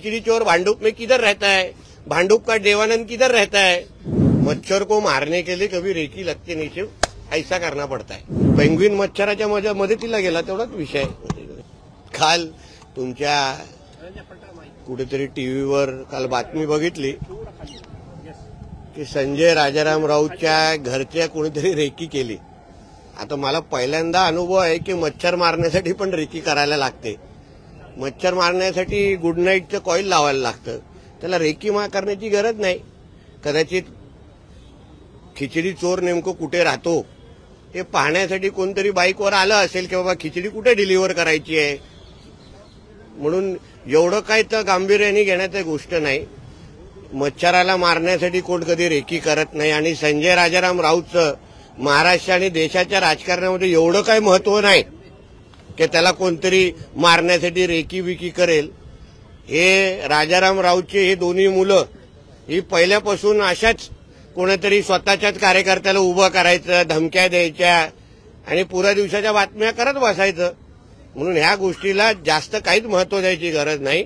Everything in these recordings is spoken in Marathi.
खिचड़ी चोर भांडुप में किधर रहता है, भांडुप का देवानंद किधर रहता है। मच्छर को मारने के लिए कभी रेकी लगते नहीं, सिर्फ ऐसा करना पड़ता है। पेंग्विन मच्छराच्या मदतीला गेला तेवढाच विषय। काल तुमच्या कुठेतरी टीव्हीवर काल बातमी बघितली की संजय राजाराम राऊतच्या घरच्या कोणीतरी रेकी केली। आता मला पहिल्यांदा अनुभव आहे की मच्छर मारण्यासाठी पण रेकी करायला लागते। मच्छर मारण्यासाठी गुड नाईटचं कॉईल लावायला लागतं, त्याला रेकी करण्याची गरज नाही। कदाचित खिचडी चोर नेमकं कुठे राहतो हे पाहण्यासाठी कोणतरी बाईकवर आलं असेल की बाबा खिचडी कुठे डिलिव्हर करायची आहे, म्हणून एवढं काय तर गांभीर्याने घेण्याची गोष्ट नाही। मच्छराला मारण्यासाठी कोण कधी रेकी करत नाही आणि संजय राजाराम राऊतचं महाराष्ट्र आणि देशाच्या राजकारणामध्ये एवढं काय महत्व नाही की त्याला कोणतरी मारण्यासाठी रेकी विकी करेल। हे राजाराम राऊतचे हे दोन्ही मुलं ही पहिल्यापासून अशाच कोणतरी स्वतःच्याच कार्यकर्त्याला उभं करायचं, धमक्या द्यायच्या आणि पुऱ्या दिवसाच्या बातम्या करत बसायचं, म्हणून ह्या गोष्टीला जास्त काहीच महत्व द्यायची गरज नाही।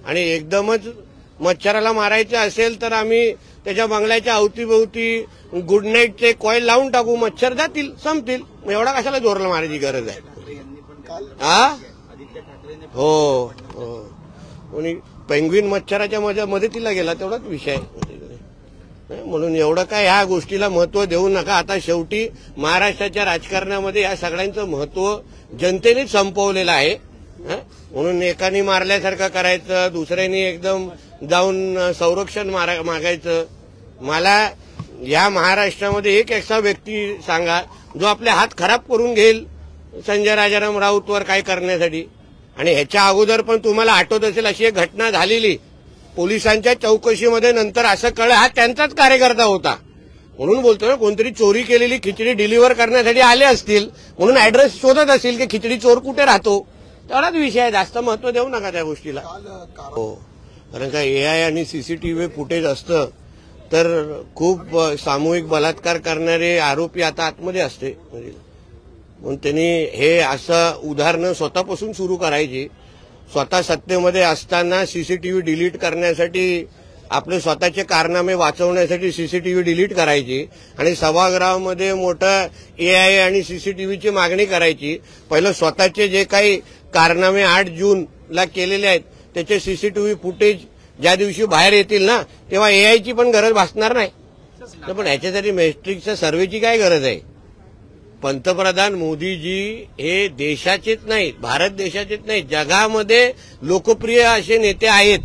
आणि एकदमच मच्छराला मारायचं असेल तर आम्ही त्याच्या बंगल्याच्या अवतीभोवती गुड नाईटचे कॉईल लावून टाकू, मच्छर जातील, संपतील। एवढा कशाला जोरला मारायची गरज आहे? हो, कोणी पेंग्विन मच्छराच्या मदतीला गेला तेवढाच विषय। म्हणून एवढं काय ह्या गोष्टीला महत्व देऊ नका। आता शेवटी महाराष्ट्राच्या राजकारणामध्ये या सगळ्यांचं महत्व जनतेनेच संपवलेलं आहे। म्हणून एकाने मारल्यासारखं करायचं, दुसऱ्याने एकदम जाऊन संरक्षण मागायचं। मला या महाराष्ट्रामध्ये एक असा व्यक्ती सांगा जो आपले हात खराब करून घेईल संजय राजाराम राऊतवर काय करण्यासाठी। आणि ह्याच्या अगोदर पण तुम्हाला आठवत असेल अशी एक घटना झालेली, पोलिसांच्या चौकशीमध्ये नंतर असं कळलं हा त्यांचाच कार्यकर्ता होता। म्हणून बोलतो ना, कोणतरी चोरी केलेली खिचडी डिलिव्हर करण्यासाठी आले असतील म्हणून ऍड्रेस शोधत असतील की खिचडी चोर कुठे राहतो, तेवढाच विषय आहे। जास्त महत्व देऊ नका त्या गोष्टीला। हो, कारण का एआय आणि सीसीटीव्ही फुटेज असतं तर खूप सामूहिक बलात्कार करणारे आरोपी आता आतमध्ये असते, म्हणून त्यांनी हे असं उदाहरणं स्वतःपासून सुरू करायची। स्वतः सत्तेमध्ये असताना सीसीटीव्ही डिलीट करण्यासाठी, आपले स्वतःचे कारनामे वाचवण्यासाठी सीसीटीव्ही डिलीट करायची आणि सभागृहामध्ये मोठं एआय आणि सीसीटीव्हीची मागणी करायची। पहिलं स्वतःचे जे काही कारनामे 8 जूनला केलेले आहेत त्याचे सीसीटीव्ही फुटेज ज्या दिवशी बाहेर येतील ना तेव्हा एआयची पण गरज भासणार नाही। पण ह्याच्यासाठी मॅट्रिक्सच्या सर्व्हेची काय गरज आहे? पंतप्रधान मोदीजी हे देशाचेच नाही, भारत देशाचेच नाही, जगामध्ये लोकप्रिय असे नेते आहेत।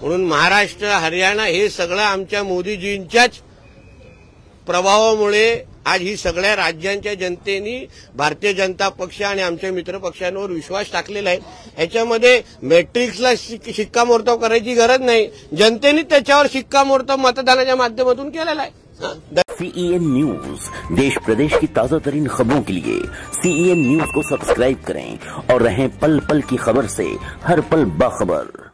म्हणून महाराष्ट्र, हरियाणा हे सगळं आमच्या मोदीजींच्याच प्रभावामुळे आज ही सगळ्या राज्यांच्या जनतेने भारतीय जनता पक्ष आणि आमच्या मित्र पक्षांवर विश्वास टाकलेला आहे। ह्याच्यामध्ये मॅट्रिक्सला शिक्कामोर्तब करायची गरज नाही, जनतेने त्याच्यावर शिक्कामोर्तब मतदानाच्या माध्यमातून केलेला आहे। CEN न्यूज, देश प्रदेश की ताजा तरीन खबरों के लिए CEN न्यूज को सब्सक्राइब करें और रहें पल पल की खबर से हर पल बाखबर।